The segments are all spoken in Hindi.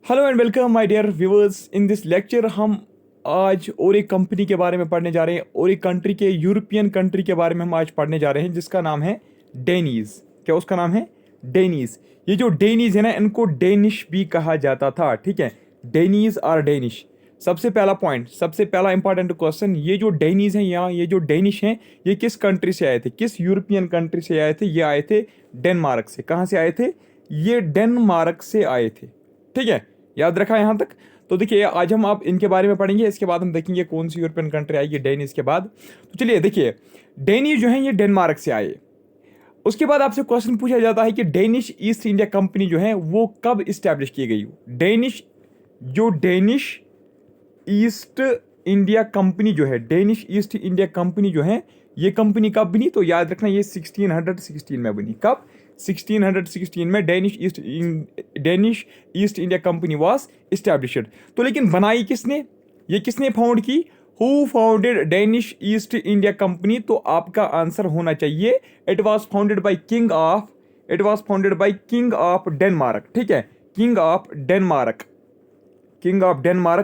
Hello and welcome my dear viewers. In this lecture हम आज और एक कंपनी के बारे में पढ़ने जा रहे हैं और एक कंट्री के यूरोपियन कंट्री के बारे में हम आज पढ़ने जा रहे हैं जिसका नाम है डेनीज। क्या उसका नाम है? डेनीज। ये जो डेनीज है ना, इनको डेनिश भी कहा जाता था। ठीक है, डेनीज और डेनिश। सबसे पहला पॉइंट, सबसे पहला इंपॉर्टेंट क्वेश्चन, ये जो डेनीज हैं यहाँ, ये जो डेनिश हैं, ये किस कंट्री से आए थे? किस यूरोपियन कंट्री से आए थे? ये आए थे डेनमार्क से। कहाँ से आए थे? ये डेनमार्क से आए थे। ठीक है, याद रखा यहाँ तक। तो देखिए, आज हम आप इनके बारे में पढ़ेंगे, इसके बाद हम देखेंगे कौन सी यूरोपियन कंट्री आएगी डेनिज के बाद। तो चलिए देखिए, डेनिज जो है ये डेनमार्क से आए। उसके बाद आपसे क्वेश्चन पूछा जाता है कि डेनिश ईस्ट इंडिया कंपनी जो है वो कब इस्टेब्लिश की गई? डेनिश ईस्ट इंडिया कंपनी जो है, डेनिश ईस्ट इंडिया कंपनी जो है, ये कंपनी कब बनी? तो याद रखना, ये 1616 में बनी। कब? 1616 में Danish east India Company was established. तो लेकिन बनाई किसने? ये किसने फाउंड की? Who founded Danish east India company? तो आपका आंसर होना चाहिए it was founded by king of Denmark. ठीक है, किंग ऑफ डेनमार्क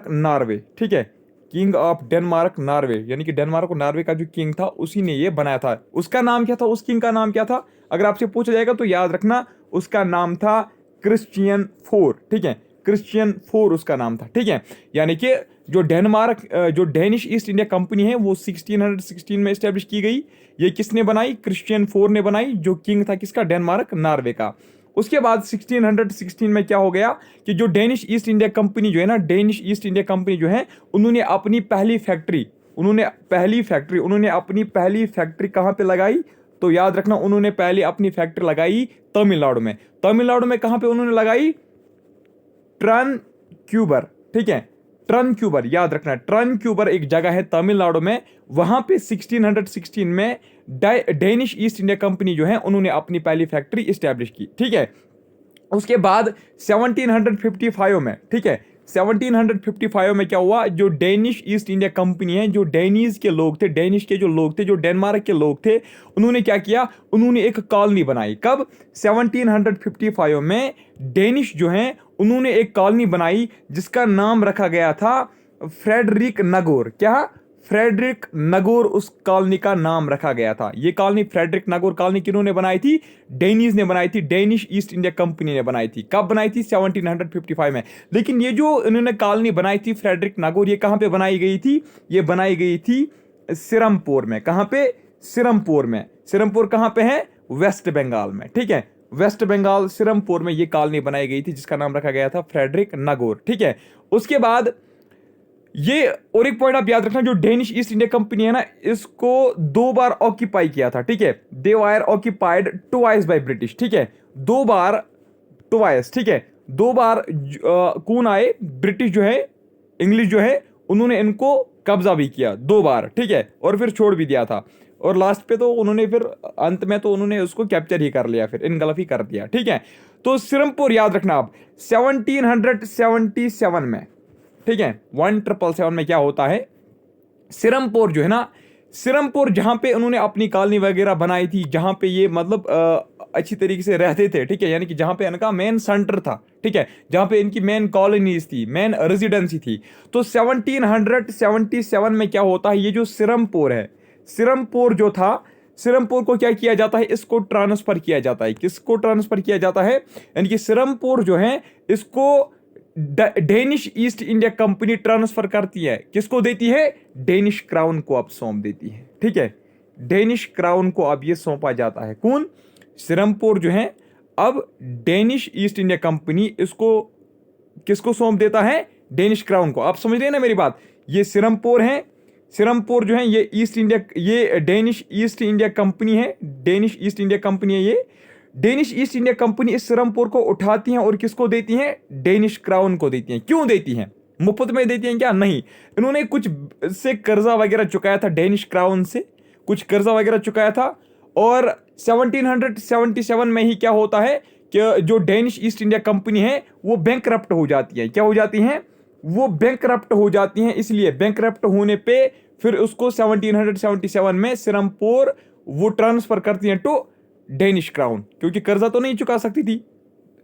नॉर्वे। ठीक है, किंग ऑफ डेनमार्क नॉर्वे, यानी कि डेनमार्क और नॉर्वे का जो किंग था उसी ने ये बनाया था। उसका नाम क्या था? उस किंग का नाम क्या था? अगर आपसे पूछा जाएगा तो याद रखना, उसका नाम था क्रिश्चियन IV। ठीक है, क्रिश्चियन IV उसका नाम था। ठीक है, यानी कि जो डेनिश ईस्ट इंडिया कंपनी है वो 1616 में स्टैब्लिश की गई। ये किसने बनाई? क्रिश्चियन IV ने बनाई, जो किंग था किसका? डेनमार्क नॉर्वे का। उसके बाद 1616 में क्या हो गया कि जो डेनिश ईस्ट इंडिया कंपनी जो है ना, डेनिश ईस्ट इंडिया कंपनी जो है, उन्होंने अपनी पहली फैक्ट्री कहाँ पे लगाई? तो याद रखना, उन्होंने पहले अपनी फैक्ट्री लगाई तमिलनाडु में। तमिलनाडु में कहाँ पे उन्होंने लगाई? ट्रनक्यूबर। ठीक है, ट्रनक्यूबर, याद रखना, ट्रनक्यूबर एक जगह है तमिलनाडु में। वहां पे 1616 में डेनिश ईस्ट इंडिया कंपनी जो है उन्होंने अपनी पहली फैक्ट्री इस्टेब्लिश की। ठीक है, उसके बाद 1755 में, ठीक है, 1755 में क्या हुआ? जो डेनिश ईस्ट इंडिया कंपनी है, जो डेनिश के लोग थे, जो डेनमार्क के लोग थे, उन्होंने क्या किया? उन्होंने एक कॉलोनी बनाई। कब? 1755 में डेनिश जो हैं उन्होंने एक कॉलोनी बनाई जिसका नाम रखा गया था फ्रेडरिक नगोर। क्या? फ्रेडरिक नगोर उस कॉलोनी का नाम रखा गया था। ये कॉलोनी, फ्रेडरिक नगोर कॉलोनी, किन्होंने बनाई थी? डेनिज ने बनाई थी, डेनिश ईस्ट इंडिया कंपनी ने बनाई थी। कब बनाई थी? 1755 में। लेकिन ये जो इन्होंने कॉलोनी बनाई थी फ्रेडरिक नगोर, ये कहां पे बनाई गई थी? ये बनाई गई थी सिरमपुर में। कहां पे? सिरमपुर में। सिरमपुर कहां पे है? वेस्ट बंगाल में। ठीक है, वेस्ट बंगाल सिरमपुर में ये कॉलोनी बनाई गई थी जिसका नाम रखा गया था फ्रेडरिक नगोर। ठीक है, उसके बाद ये और एक पॉइंट आप याद रखना, जो डेनिश ईस्ट इंडिया कंपनी है ना, इसको 2 बार ऑक्यूपाई किया था। ठीक है, दे वर ऑक्यूपाइड ट्वाइस बाय ब्रिटिश। ठीक है, 2 बार, ट्वाइस। ठीक है, 2 बार कौन आए? ब्रिटिश जो है, इंग्लिश जो है, उन्होंने इनको कब्जा भी किया 2 बार। ठीक है, और फिर छोड़ भी दिया था, और लास्ट पे तो उन्होंने फिर अंत में तो उन्होंने उसको कैप्चर ही कर लिया, फिर इनगल्फ ही कर दिया। ठीक है, तो सिरमपुर याद रखना आप 1777 में। ठीक है, 1777 में क्या होता है? सिरमपुर जो है ना, सिरमपुर जहां पे उन्होंने अपनी कॉलोनी वगैरह बनाई थी, जहां पे ये मतलब अच्छी तरीके से रहते थे। ठीक है, यानी कि जहां पे इनका मेन सेंटर था। ठीक है, जहां पे इनकी मेन कॉलोनीज थी, मेन रेजिडेंसी थी। तो 1777 में क्या होता है? ये जो सिरमपुर है, सिरमपुर जो था, सिरमपुर को क्या किया जाता है? इसको ट्रांसफर किया जाता है। किसको ट्रांसफर किया जाता है? यानी कि सिरमपुर जो है इसको Danish east India company transfer करती है। किसको देती है? डेनिश क्राउन को अब सौंप देती है। ठीक है, डेनिश क्राउन को अब ये सौंपा जाता है। कौन? सिरमपुर जो है अब डेनिश ईस्ट इंडिया कंपनी इसको किसको सौंप देता है? डेनिश क्राउन को। आप समझ रहे हैं ना मेरी बात? ये सिरमपुर है, सिरमपुर जो है ये ईस्ट इंडिया, ये डेनिश ईस्ट इंडिया कंपनी है, डेनिश ईस्ट इंडिया कंपनी है। ये डेनिश ईस्ट इंडिया कंपनी इस सिरमपुर को उठाती हैं और किसको देती हैं? डेनिश क्राउन को देती हैं। क्यों देती हैं? मुफ्त में देती हैं क्या? नहीं, इन्होंने कुछ से कर्जा वगैरह चुकाया था, डेनिश क्राउन से कुछ कर्जा वगैरह चुकाया था। और 1777 में ही क्या होता है कि जो डेनिश ईस्ट इंडिया कंपनी है वो बैंकरप्ट हो जाती है। क्या हो जाती हैं? वो बैंकरप्ट हो जाती हैं। इसलिए बैंकरप्ट होने पे फिर उसको 1777 में सिरमपुर वो ट्रांसफर करती हैं टू डेनिश क्राउन, क्योंकि कर्जा तो नहीं चुका सकती थी,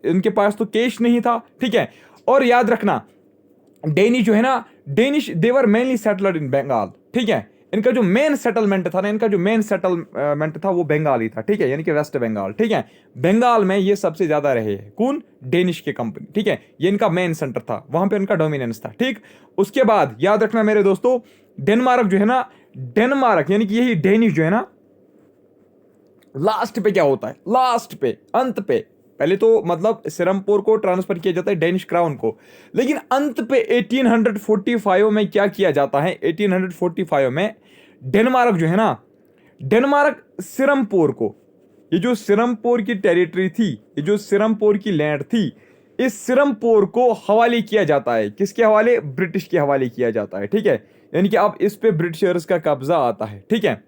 इनके पास तो कैश नहीं था। ठीक है, और याद रखना डेनिश जो है ना, डेनिश देवर मेनली सेटलड इन बंगाल, ठीक है। इनका जो मेन सेटलमेंट था ना, इनका जो मेन सेटलमेंट था वो बंगाल ही था, ठीक है, यानी कि वेस्ट बंगाल, ठीक है। बंगाल में ये सबसे ज्यादा रहे हैं, कौन, डेनिश की कंपनी, ठीक है। ये इनका मेन सेंटर था, वहां पे इनका डोमिनेंस था, ठीक। उसके बाद याद रखना मेरे दोस्तों, डेनमार्क जो है ना, डेनमार्क यानी कि यही डेनिश जो है ना, लास्ट पे क्या होता है, लास्ट पे, अंत पे, पहले तो मतलब सिरमपुर को ट्रांसफर किया जाता है डेनिश क्राउन को, लेकिन अंत पे 1845 में क्या किया जाता है, 1845 में डेनमार्क जो है ना, डेनमार्क सिरमपुर को, ये जो सिरमपुर की टेरिटरी थी, ये जो सिरमपुर की लैंड थी, इस सिरमपुर को हवाले किया जाता है, किसके हवाले, ब्रिटिश के हवाले किया जाता है, ठीक है। यानी कि अब इस पे ब्रिटिशर्स का कब्जा आता है, ठीक है।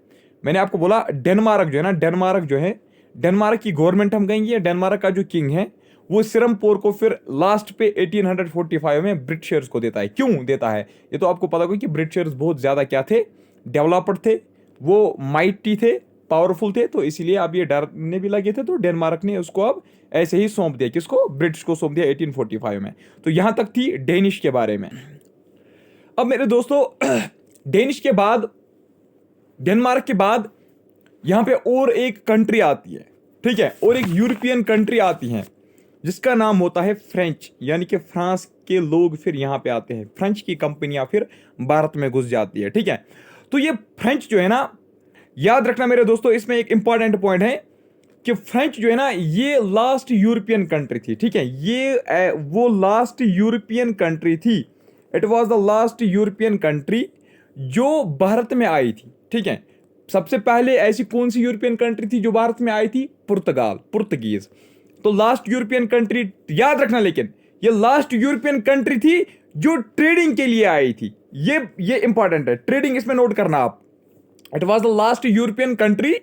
मैंने आपको बोला डेनमार्क जो है ना, डेनमार्क जो है, डेनमार्क की गवर्नमेंट हम कहेंगे, डेनमार्क का जो किंग है वो सिरमपुर को फिर लास्ट पे 1845 में ब्रिटिशर्स को देता है। क्यों देता है, ये तो आपको पता होगा कि ब्रिटिशर्स बहुत ज्यादा क्या थे, डेवलप्ड थे, वो माइटी थे, पावरफुल थे, तो इसीलिए अब ये डरने भी लगे थे, तो डेनमार्क ने उसको अब ऐसे ही सौंप दिया, किसको, ब्रिटिश को सौंप दिया 1845 में। तो यहां तक थी डेनिश के बारे में। अब मेरे दोस्तों डेनिश के बाद, डेनमार्क के बाद यहां पे और एक कंट्री आती है, ठीक है, और एक यूरोपियन कंट्री आती है जिसका नाम होता है फ्रेंच, यानी कि फ्रांस के लोग फिर यहां पे आते हैं, फ्रेंच की कंपनियां फिर भारत में घुस जाती है, ठीक है। तो ये फ्रेंच जो है ना, याद रखना मेरे दोस्तों, इसमें एक इंपॉर्टेंट पॉइंट है कि फ्रेंच जो है ना, ये लास्ट यूरोपियन कंट्री थी, ठीक है, ये वो लास्ट यूरोपियन कंट्री थी, it was the last European country जो भारत में आई थी, ठीक है। सबसे पहले ऐसी कौन सी यूरोपियन कंट्री थी जो भारत में आई थी, पुर्तगाल, पुर्तगीज। तो लास्ट यूरोपियन कंट्री याद रखना, लेकिन ये लास्ट यूरोपियन कंट्री थी जो ट्रेडिंग के लिए आई थी, ये इंपॉर्टेंट है, ट्रेडिंग इसमें नोट करना आप। It was the last European country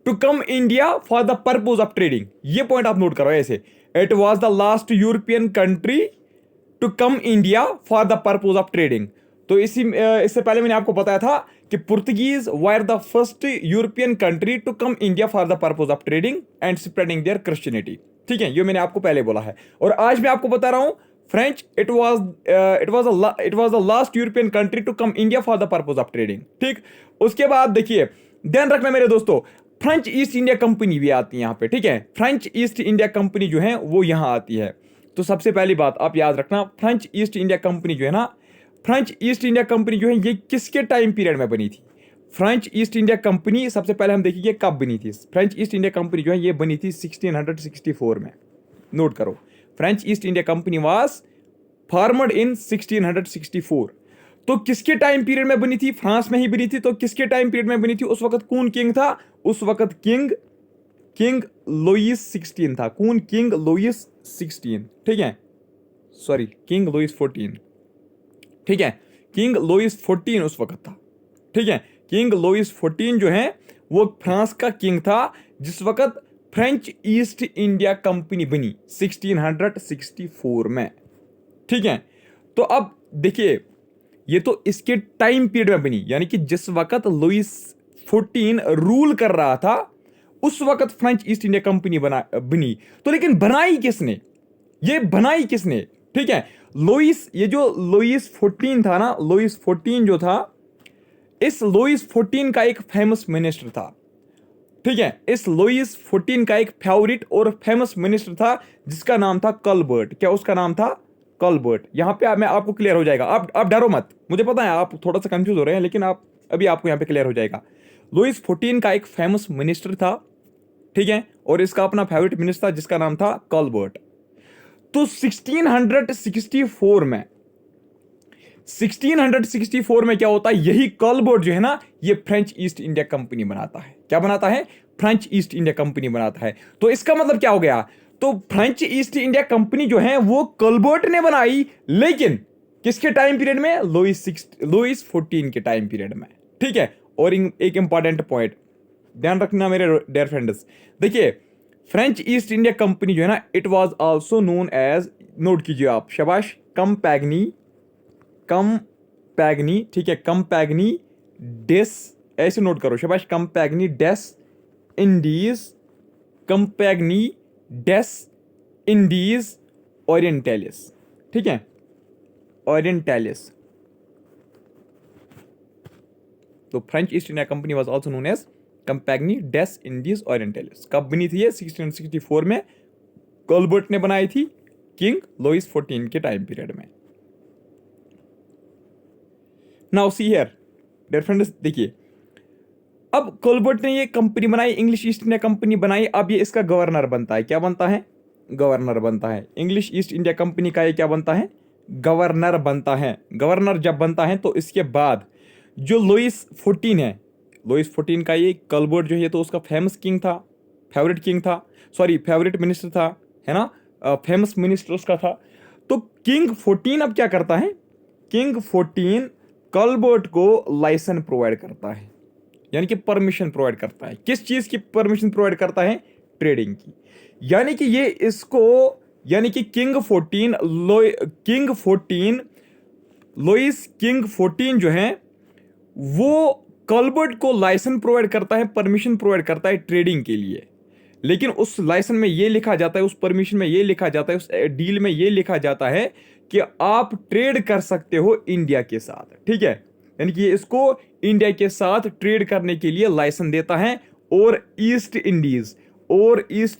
to come India for the purpose of trading, ये पॉइंट आप नोट करो ऐसे, it was the last European country to come India for the purpose of trading. तो इससे पहले मैंने आपको बताया था कि Portuguese were the first European country to come India for the purpose of trading and spreading their Christianity, ठीक है, ये मैंने आपको पहले बोला है। और आज मैं आपको बता रहा हूं French, it was the last European country to come India for the purpose of trading, ठीक। उसके बाद देखिए, ध्यान रखना मेरे दोस्तों, फ्रेंच ईस्ट इंडिया कंपनी भी आती है यहाँ पे, ठीक है, फ्रेंच ईस्ट इंडिया कंपनी जो है वो यहाँ आती है। तो सबसे पहली बात आप याद रखना, फ्रेंच ईस्ट इंडिया कंपनी जो है ना, फ्रेंच ईस्ट इंडिया कंपनी जो है ये किसके टाइम पीरियड में बनी थी, फ्रेंच ईस्ट इंडिया कंपनी सबसे पहले हम देखेंगे कब बनी थी। फ्रेंच ईस्ट इंडिया कंपनी जो है ये बनी थी 1664 में, नोट करो, French East India Company was formed in 1664। तो किसके टाइम पीरियड में बनी थी, फ्रांस में ही बनी थी, तो किसके टाइम पीरियड में बनी थी, उस वक्त कौन किंग था, उस वक्त किंग लुईस 16 था, कौन, किंग लुईस 16, ठीक है, सॉरी किंग लुईस 14, ठीक है, किंग लुईस 14 उस वक्त था, ठीक है। किंग लुईस 14 जो है वो फ्रांस का किंग था जिस वक्त फ्रेंच ईस्ट इंडिया कंपनी बनी 1664 में, ठीक है। तो अब देखिए, ये तो इसके टाइम पीरियड में बनी, यानी कि जिस वक्त लुईस 14 रूल कर रहा था उस वक्त फ्रेंच ईस्ट इंडिया कंपनी बनी। तो लेकिन बनाई किसने, ये बनाई किसने, ठीक है, लुईस, ये जो लुईस 14 था ना, लुईस 14 जो था, इस लुईस 14 का एक फेमस मिनिस्टर था, ठीक है, इस लुईस 14 का एक फेवरेट और फेमस मिनिस्टर था जिसका नाम था कलबर्ट। क्या उसका नाम था, कलबर्ट। यहां पे मैं आपको क्लियर हो जाएगा, आप डरो मत, मुझे पता है आप थोड़ा सा कंफ्यूज हो रहे हैं, लेकिन आप अभी आपको यहां पे क्लियर हो जाएगा। लुईस 14 का एक फेमस मिनिस्टर था, ठीक है, और इसका अपना फेवरेट मिनिस्टर था जिसका नाम था कलबर्ट। तो 1664 में क्या होता है, यही कलबर्ट जो है ना, ये फ्रेंच ईस्ट इंडिया कंपनी बनाता है। क्या बनाता है, फ्रेंच ईस्ट इंडिया कंपनी बनाता है। तो इसका मतलब क्या हो गया, तो फ्रेंच ईस्ट इंडिया कंपनी जो है वो कलबर्ट ने बनाई, लेकिन किसके टाइम पीरियड में, लुईस 14 के टाइम पीरियड में, ठीक है। और एक इंपॉर्टेंट पॉइंट ध्यान रखना मेरे डियर फ्रेंड्स, देखिए फ्रेंच ईस्ट इंडिया कंपनी जो है ना, it was also known as, note कीजिए आप, शाबाश, कंपैगनी, ठीक है, कंपैगनी डेस, ऐसे नोट करो, शाबाश, Compagnie des Indes, Compagnie des Indes Orientales, ठीक है, ओरिएंटलिस। तो French East India Company was also known as Compagnie des Indes Orientales. कब बनी थी ये? 1664 में कोलबर्ट ने बनाई थी, किंग लुइस 14 के टाइम पीरियड में। Now see here dear friends, देखिए अब कोलबर्ट ने ये कंपनी बनाई, इंग्लिश ईस्ट इंडिया कंपनी बनाई। अब ये इसका गवर्नर बनता है। क्या बनता है? गवर्नर बनता है। इंग्लिश ईस्ट इंडिया कंपनी का ये क्या बनता है? गवर्नर बनता है। गवर्नर जब बनता है तो इसके बाद जो लुइस 14 है, लुइस 14 का ये कोलबर्ट जो है तो उसका फेमस किंग था, फेवरेट किंग था, सॉरी फेवरेट मिनिस्टर था, है ना, फेमस मिनिस्टर उसका था। तो किंग 14 अब क्या करता है? किंग 14 कोलबर्ट को लाइसेंस प्रोवाइड करता है, यानी कि परमिशन प्रोवाइड करता है। किस चीज की परमिशन प्रोवाइड करता है? ट्रेडिंग की। यानी कि ये इसको, यानी कि किंग 14 लुइस किंग 14 जो है वो कोलबर्ट को लाइसेंस प्रोवाइड करता है, परमिशन प्रोवाइड करता है ट्रेडिंग के लिए। लेकिन उस लाइसेंस में ये लिखा जाता है, उस परमिशन में ये लिखा जाता है, उस डील में ये लिखा जाता है कि आप ट्रेड कर सकते हो इंडिया के साथ। ठीक है, यानी कि ये इसको इंडिया के साथ ट्रेड करने के लिए लाइसेंस देता है, और ईस्ट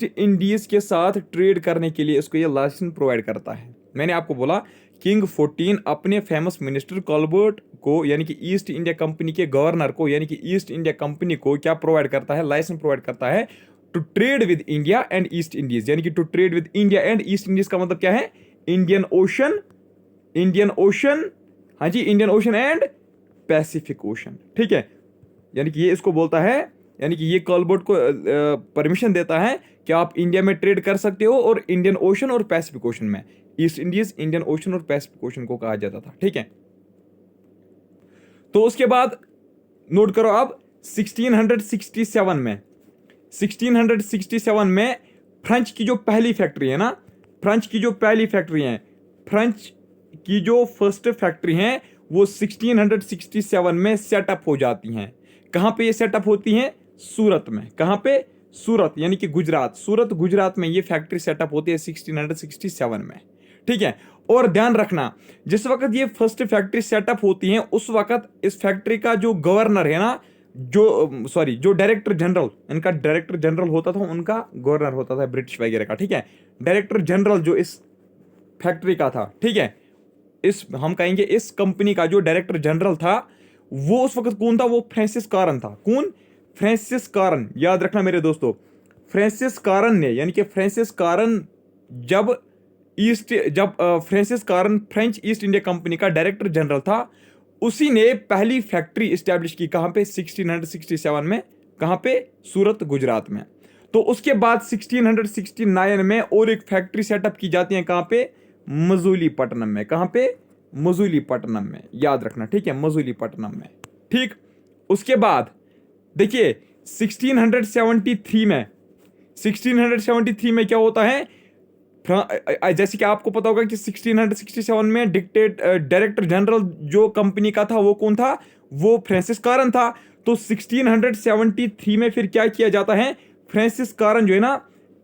इंडीज के साथ ट्रेड करने के लिए इसको ये लाइसेंस प्रोवाइड करता है। मैंने आपको बोला किंग 14 अपने फेमस मिनिस्टर कोलबर्ट को, यानी कि ईस्ट इंडिया कंपनी के गवर्नर को, यानी कि ईस्ट इंडिया कंपनी को क्या प्रोवाइड करता है? लाइसेंस प्रोवाइड करता है to trade with India and East Indies. यानी कि to trade with India and East Indies का मतलब क्या है? इंडियन ओशन, हाँ जी, Indian Ocean and Pacific Ocean. ठीक है, यानी कि ये इसको बोलता है, यानी कि ये कोलबर्ट को परमिशन देता है कि आप इंडिया में ट्रेड कर सकते हो, और इंडियन ओशन और पैसिफिक ओशन में। ईस्ट इंडीज, इंडियन ओशन और पैसिफिक ओशन को कहा जाता था। ठीक है, तो उसके बाद नोट करो अब 1667 में फ्रेंच की जो पहली फैक्ट्री है ना, फ्रेंच की जो फर्स्ट फैक्ट्री है वो 1667 में सेटअप हो जाती हैं। कहां पे ये सेटअप होती हैं? सूरत में। कहां पे? सूरत, यानी कि गुजरात, सूरत गुजरात में ये फैक्ट्री सेटअप होती है 1667 में। ठीक है, और ध्यान रखना जिस वक्त ये फर्स्ट फैक्ट्री सेटअप होती है उस वक्त इस फैक्ट्री का जो गवर्नर है ना, जो डायरेक्टर जनरल, इनका डायरेक्टर जनरल होता था, उनका गवर्नर होता था ब्रिटिश वगैरह का। ठीक है, डायरेक्टर जनरल जो इस फैक्ट्री का था, ठीक है, हम कहेंगे इस कंपनी का जो डायरेक्टर जनरल था वो उस वक्त कौन था? वो फ्रांसिस कारण था। कौन? फ्रांसिस कारण। याद रखना मेरे दोस्तों, फ्रांसिस कारण ने, यानी कि फ्रांसिस कारण जब फ्रांसिस कारण फ्रेंच ईस्ट इंडिया कंपनी का डायरेक्टर जनरल था, उसी ने पहली फैक्ट्री स्टैब्लिश की। कहां पे? 1667 में। कहां पे? सूरत गुजरात में। तो उसके बाद 1669 में और एक फैक्ट्री सेटअप की जाती है। कहां पे? मजूलीपट्टनम में। कहां पे? मजूलीपट्टनम में। याद रखना, ठीक है, मजूलीपट्टनम में। ठीक, उसके बाद देखिए 1673 में क्या होता है? जैसे कि आपको पता होगा कि 1667 में डायरेक्टर जनरल जो कंपनी का था वो कौन था? वो फ्रांसिस कारण था। तो 1673 में फिर क्या किया जाता है? फ्रांसिस कारण जो है ना,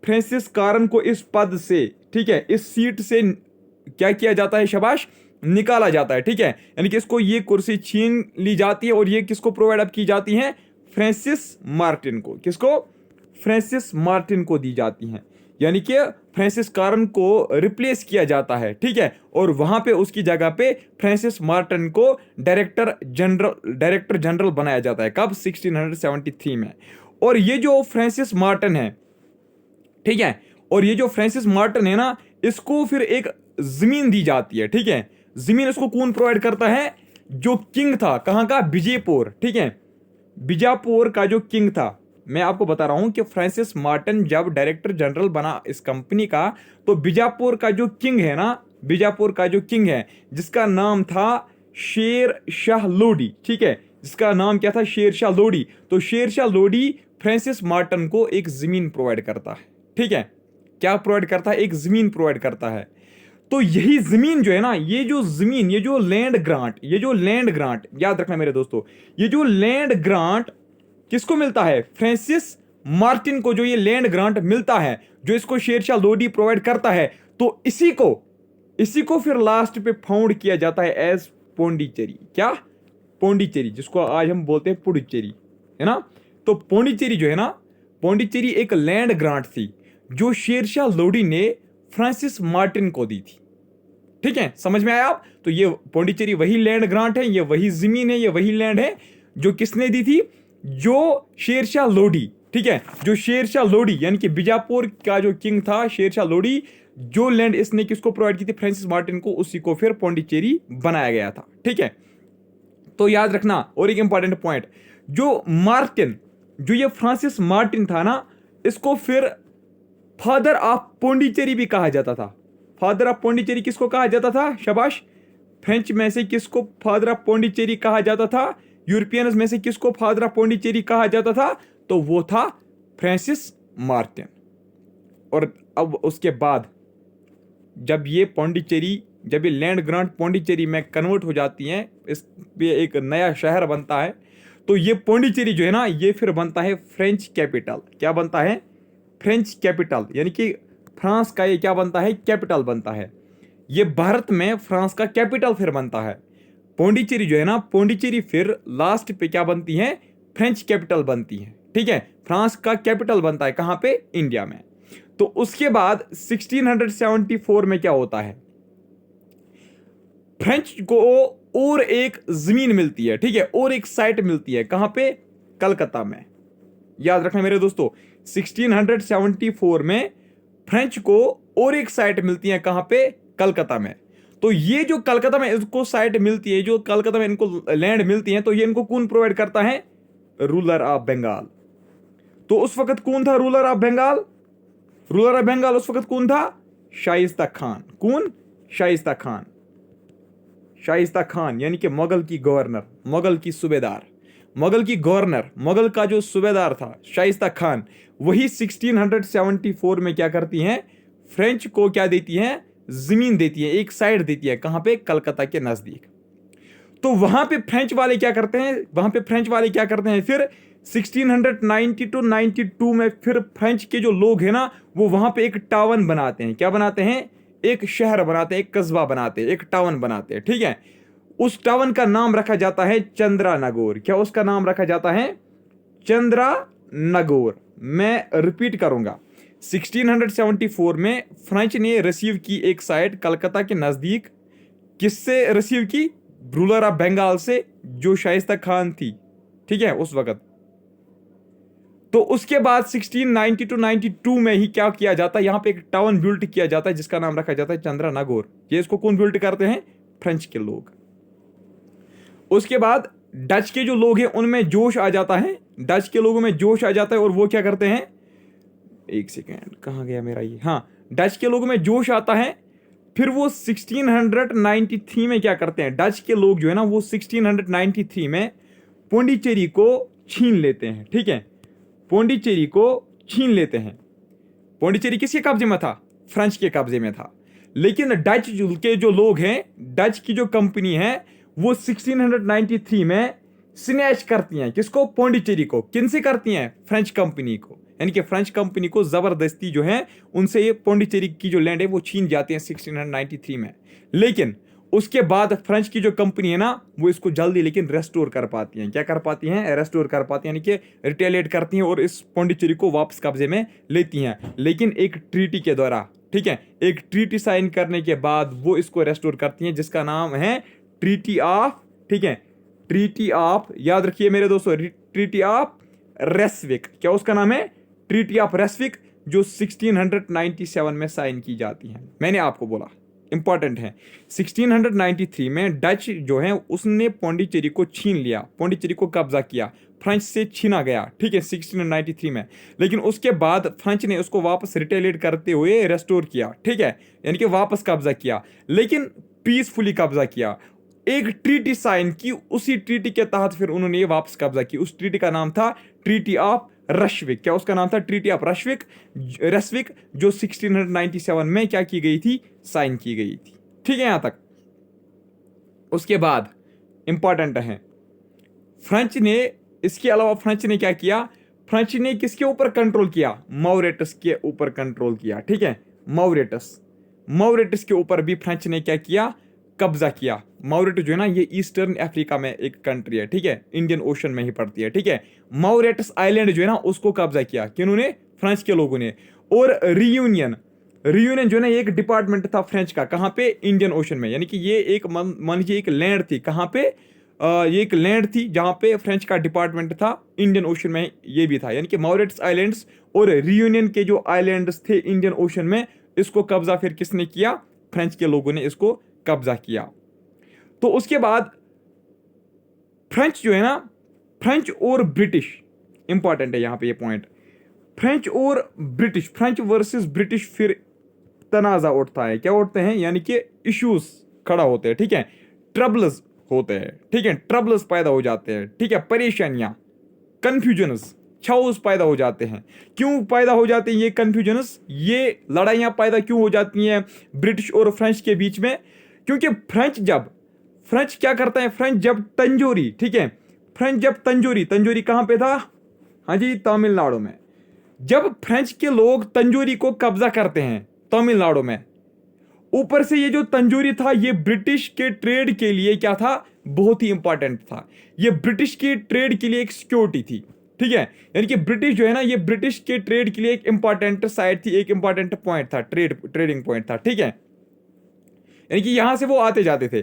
फ्रांसिस कारण को इस पद से, ठीक है, इस सीट से क्या किया जाता है? शाबाश, निकाला जाता है। ठीक है, यानी कि इसको ये कुर्सी छीन ली जाती है, और ये किसको प्रोवाइड अप की जाती है? फ्रांसिस मार्टिन को। किसको? फ्रांसिस मार्टिन को दी जाती हैं। यानी कि फ्रांसिस कारण को रिप्लेस किया जाता है। ठीक है, और वहां पे उसकी जगह पे फ्रांसिस मार्टिन को डायरेक्टर जनरल बनाया जाता है। कब? 1673 में। और ये जो फ्रांसिस मार्टिन है, ठीक है, और ये जो फ्रांसिस मार्टिन है ना, इसको फिर एक जमीन दी जाती है। ठीक है, जमीन इसको कौन प्रोवाइड करता है? जो किंग था, कहां का? बीजापुर। ठीक है, बीजापुर का जो किंग था, मैं आपको बता रहा हूं कि फ्रांसिस मार्टिन जब डायरेक्टर जनरल बना इस कंपनी का, तो बीजापुर का जो किंग है ना, बीजापुर का जो किंग है जिसका नाम था शेर शाह लोडी, ठीक है, जिसका नाम क्या था? शेर शाह लोडी। तो शेर शाह लोडी फ्रांसिस मार्टिन को एक जमीन प्रोवाइड करता है। ठीक है, क्या प्रोवाइड करता है? एक जमीन प्रोवाइड करता है। तो यही जमीन जो है ना, ये जो लैंड ग्रांट, याद रखना मेरे दोस्तों, ये जो लैंड ग्रांट किसको मिलता है? फ्रांसिस मार्टिन को जो ये लैंड ग्रांट मिलता है, जो इसको शेरशाह लोडी प्रोवाइड करता है, तो इसी को इसी को फिर लास्ट पे फाउंड किया जाता है एज पोंडिचेरी। क्या? पोंडिचेरी, जिसको आज हम बोलते हैं पुडुचेरी, है ना। तो पोंडिचेरी जो है ना, पोंडिचेरी एक लैंड ग्रांट थी जो शेरशाह लोडी ने फ्रांसिस मार्टिन को दी थी। ठीक है, समझ में आया आप? तो ये पोंडिचेरी वही लैंड ग्रांट है, ये वही जमीन है, ये वही लैंड है जो किसने दी थी? जो शेरशाह लोडी, ठीक है, जो शेरशाह लोडी यानी कि बीजापुर का जो किंग था शेरशाह लोडी, जो लैंड इसने किसको प्रोवाइड की थी? फ्रांसिस मार्टिन को, उसी को फिर पोंडिचेरी बनाया गया था। ठीक है, तो याद रखना। और एक इंपॉर्टेंट पॉइंट, जो मार्टिन, जो ये फ्रांसिस मार्टिन था ना, इसको फिर फादर ऑफ पोंडिचेरी भी कहा जाता था। फादर ऑफ पोंडिचेरी किसको कहा जाता था? शाबाश। फ्रेंच में से किसको फादर ऑफ पोंडिचेरी कहा जाता था? यूरोपियंस में से किसको फादर ऑफ पोंडिचेरी कहा जाता था? तो वो था फ्रांसिस मार्टिन। और अब उसके बाद जब ये पोंडिचेरी, जब ये लैंड ग्रांट पोंडिचेरी में कन्वर्ट हो जाती हैं, इस पे एक नया शहर बनता है, तो ये पोंडिचेरी जो है ना, ये फिर बनता है फ्रेंच कैपिटल। क्या बनता है? फ्रेंच कैपिटल, यानी कि फ्रांस का ये क्या बनता है? कैपिटल बनता है। ये भारत में फ्रांस का कैपिटल फिर बनता है। पोंडिचेरी जो है ना, पोंडिचेरी फिर लास्ट पे क्या बनती है? फ्रेंच कैपिटल बनती है। ठीक है, फ्रांस का कैपिटल बनता है कहाँ पे? इंडिया में। तो उसके बाद 1674 में क्या होता है? फ्रेंच को और एक जमीन मिलती है। ठीक है, और एक साइट मिलती है कहां पे? कलकत्ता में। याद रखना मेरे दोस्तों, 1674 में फ्रेंच को और एक साइट मिलती है कहां पे? कलकत्ता में। तो ये जो कलकत्ता में इसको साइट मिलती है, जो कलकत्ता में इनको लैंड मिलती है, तो ये इनको कौन प्रोवाइड करता है? Ruler of Bengal. तो उस वक्त कौन था ruler of Bengal? Ruler of Bengal उस वक्त कौन था? शाइस्ता खान। कौन? शाइस्ता खान। शाइस्ता खान यानी कि मुगल की गवर्नर, मुगल की सूबेदार, मुगल की गवर्नर, मुगल का जो सूबेदार था शाइस्ता खान, वही 1674 में क्या करती हैं? फ्रेंच को क्या देती हैं? जमीन देती है, एक साइड देती है। कहां पे? कलकत्ता के नजदीक। तो वहां पे फ्रेंच वाले क्या करते हैं? वहां पे फ्रेंच वाले क्या करते हैं फिर 1690 टू 92 में फिर फ्रेंच के जो लोग हैं ना, वो वहां पे एक टाउन बनाते हैं। क्या बनाते हैं? एक शहर बनाते हैं, एक कस्बा बनाते हैं, एक टाउन बनाते हैं। ठीक है, उस टाउन का नाम रखा जाता है चंद्रानगौर। क्या उसका नाम रखा जाता है? चंद्रानगौर। मैं रिपीट करूंगा, 1674 में फ्रेंच ने रिसीव की एक साइट कलकत्ता के नजदीक। किससे रिसीव की? रूलर ऑफ बंगाल से, जो शाइस्ता खान थी। ठीक है, उस वक्त। तो उसके बाद 1690 टू 92 में ही क्या किया जाता है? यहां पे एक टाउन बिल्ड किया जाता है जिसका नाम रखा जाता है चंद्रानगौर। ये इसको कौन बिल्ड करते हैं? फ्रेंच के लोग। उसके बाद डच के जो लोग हैं उनमें जोश आ जाता है, डच के लोगों में जोश आ जाता है, और वो क्या करते हैं? एक सेकेंड, कहां गया मेरा ये? हाँ, डच के लोगों में जोश आता है। फिर वो 1693 में क्या करते हैं? डच के लोग जो है ना, वो 1693 में पोंडिचेरी को छीन लेते हैं। ठीक है, पोंडिचेरी को छीन लेते हैं। पोंडिचेरी किसके कब्जे में था? फ्रेंच के कब्जे में था। लेकिन डच के जो लोग हैं, डच की जो कंपनी है, वो 1693 में स्नैच करती हैं। किसको? पोंडिचेरी को। किनसे करती हैं? फ्रेंच कंपनी को। यानी कि फ्रेंच कंपनी को जबरदस्ती जो है उनसे ये पोंडिचेरी की जो लैंड है वो छीन जाती है 1693 में। लेकिन उसके बाद फ्रेंच की जो कंपनी है ना, वो इसको जल्दी लेकिन रेस्टोर कर पाती हैं। क्या कर पाती हैं? रेस्टोर कर पाती हैं, यानी कि रिटेलिएट करती हैं और इस पोंडिचेरी को वापस कब्जे में लेती हैं, लेकिन एक ट्रीटी के द्वारा। ठीक है, एक ट्रीटी साइन करने के बाद वो इसको रेस्टोर करती हैं, जिसका नाम है ट्रीटी ऑफ, ठीक है, ट्रीटी ऑफ, याद रखिए मेरे दोस्तों, ट्रीटी ऑफ रेस्विक। क्या उसका नाम है? ट्रीटी ऑफ रेस्विक, जो 1697 में साइन की जाती है। मैंने आपको बोला इंपॉर्टेंट है, 1693 में डच जो है उसने पौंडीचेरी को छीन लिया, पौंडीचेरी को कब्जा किया, फ्रेंच से छीना गया, ठीक है, 1693 में। लेकिन उसके बाद फ्रेंच ने उसको वापस रिटेलिएट करते हुए रेस्टोर किया, ठीक है, यानी कि वापस कब्जा किया, लेकिन पीसफुली कब्जा किया, एक ट्रीटी साइन की, उसी ट्रीटी के तहत फिर उन्होंने ये वापस कब्जा की। उस ट्रीटी का नाम था ट्रीटी ऑफ रश्विक। क्या उसका नाम था? ट्रीटी ऑफ रेस्विक, जो 1697 में क्या की गई थी? साइन की गई थी। ठीक है यहां तक। उसके बाद इंपॉर्टेंट है, फ्रेंच ने, इसके अलावा फ्रेंच ने क्या किया? फ्रेंच ने किसके ऊपर कंट्रोल किया? मॉरिटस के ऊपर कंट्रोल किया, ठीक है, मॉरिटस। मॉरिटस के ऊपर भी फ्रेंच ने क्या किया, कब्जा किया। मॉरिटस जो है ना ये ईस्टर्न अफ्रीका में एक कंट्री है, ठीक है, इंडियन ओशन में ही पड़ती है, ठीक है। मॉरिटस आइलैंड जो है ना उसको कब्जा किया किन्होंने, फ्रेंच के लोगों ने। और रियूनियन, रियूनियन जो है ना एक डिपार्टमेंट था फ्रेंच का, कहाँ पे, इंडियन ओशन में, यानी कि ये एक मान लीजिए एक लैंड थी, कहाँ पे, ये एक लैंड थी जहाँ पे फ्रेंच का डिपार्टमेंट था, इंडियन ओशन में ये भी था। यानी कि मॉरिटस आइलैंड्स और रियूनियन के जो आइलैंड्स थे इंडियन ओशन में, इसको कब्जा फिर किसने किया, फ्रेंच के लोगों ने इसको कब्जा किया। तो उसके बाद फ्रेंच जो है ना, फ्रेंच और ब्रिटिश, इंपॉर्टेंट है यहां पे ये पॉइंट, फ्रेंच और ब्रिटिश, फ्रेंच वर्सेस ब्रिटिश फिर तनाजा उठता है। क्या उठते हैं, यानी कि इश्यूज खड़ा होते हैं, ठीक है, ट्रबल्स होते हैं, ठीक है, ट्रबल्स पैदा हो जाते हैं, ठीक है, परेशानियां, कंफ्यूजन्स, छाउस पैदा हो जाते हैं। क्यों पैदा हो जाते हैं ये कंफ्यूजन्स, ये लड़ाइयां पैदा क्यों हो जाती हैं ब्रिटिश और फ्रेंच के बीच में? क्योंकि फ्रेंच क्या करता है, फ्रेंच जब तंजोरी, ठीक है, फ्रेंच जब तंजोरी कहां पे था, हाँ जी, तमिलनाडु में। जब फ्रेंच के लोग तंजोरी को कब्जा करते हैं तमिलनाडु में, ऊपर से ये जो तंजोरी था ये ब्रिटिश के ट्रेड के लिए क्या था, बहुत ही इंपॉर्टेंट था। ये ब्रिटिश के ट्रेड के लिए एक सिक्योरिटी थी, ठीक है, यानी कि ब्रिटिश जो है ना ये ब्रिटिश के ट्रेड के लिए एक इंपॉर्टेंट साइड थी, एक इंपॉर्टेंट पॉइंट था, ट्रेडिंग पॉइंट था, ठीक है, यानी कि यहां से वो आते जाते थे।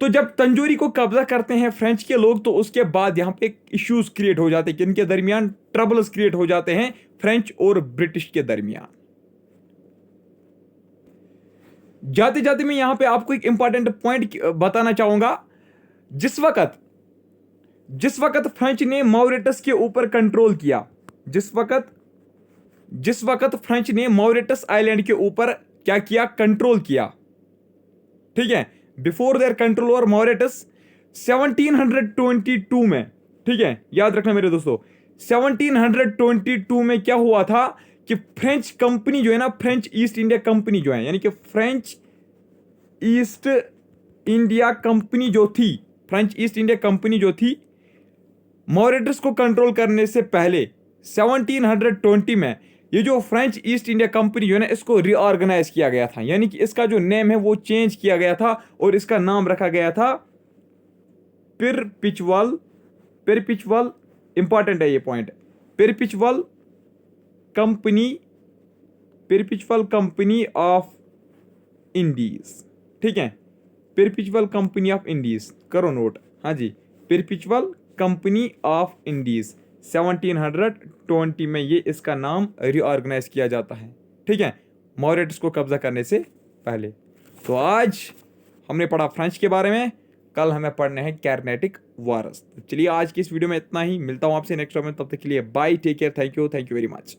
तो जब तंजोरी को कब्जा करते हैं फ्रेंच के लोग, तो उसके बाद यहां पे इश्यूज क्रिएट हो जाते हैं, किनके दरमियान, ट्रबल्स क्रिएट हो जाते हैं फ्रेंच और ब्रिटिश के दरमियान। जाते जाते मैं यहां पे आपको एक इंपॉर्टेंट पॉइंट बताना चाहूंगा। जिस वक्त फ्रेंच ने मॉरिटस के ऊपर कंट्रोल किया, जिस वक्त फ्रेंच ने मॉरिटस आइलैंड के ऊपर क्या किया, कंट्रोल किया, ठीक है, before their control over Mauritius 1722 में, ठीक है, याद रखना मेरे दोस्तों, 1722 में क्या हुआ था कि फ्रेंच कंपनी जो है ना, फ्रेंच ईस्ट इंडिया कंपनी जो है, यानी कि फ्रेंच ईस्ट इंडिया कंपनी जो थी, फ्रेंच ईस्ट इंडिया कंपनी जो थी, मॉरिटस को कंट्रोल करने से पहले 1720 में ये जो फ्रेंच ईस्ट इंडिया कंपनी जो है ना इसको रीऑर्गेनाइज किया गया था, यानी कि इसका जो नेम है वो चेंज किया गया था और इसका नाम रखा गया था पिरपिचुअल, इंपॉर्टेंट है ये पॉइंट, पिरपिचुअल कंपनी ऑफ इंडीज, ठीक है, पिरपिचुअल कंपनी ऑफ इंडीज, करो नोट, हाँ जी, पिरपिचुअल कंपनी ऑफ इंडीज 1720 में ये इसका नाम रीऑर्गेनाइज किया जाता है, ठीक है, मॉरिटस को कब्जा करने से पहले। तो आज हमने पढ़ा फ्रेंच के बारे में, कल हमें पढ़ने हैं कैरनेटिक वारस। तो चलिए आज की इस वीडियो में इतना ही, मिलता हूं आपसे नेक्स्ट वीडियो में, तब तक के लिए bye, take care, thank you very much.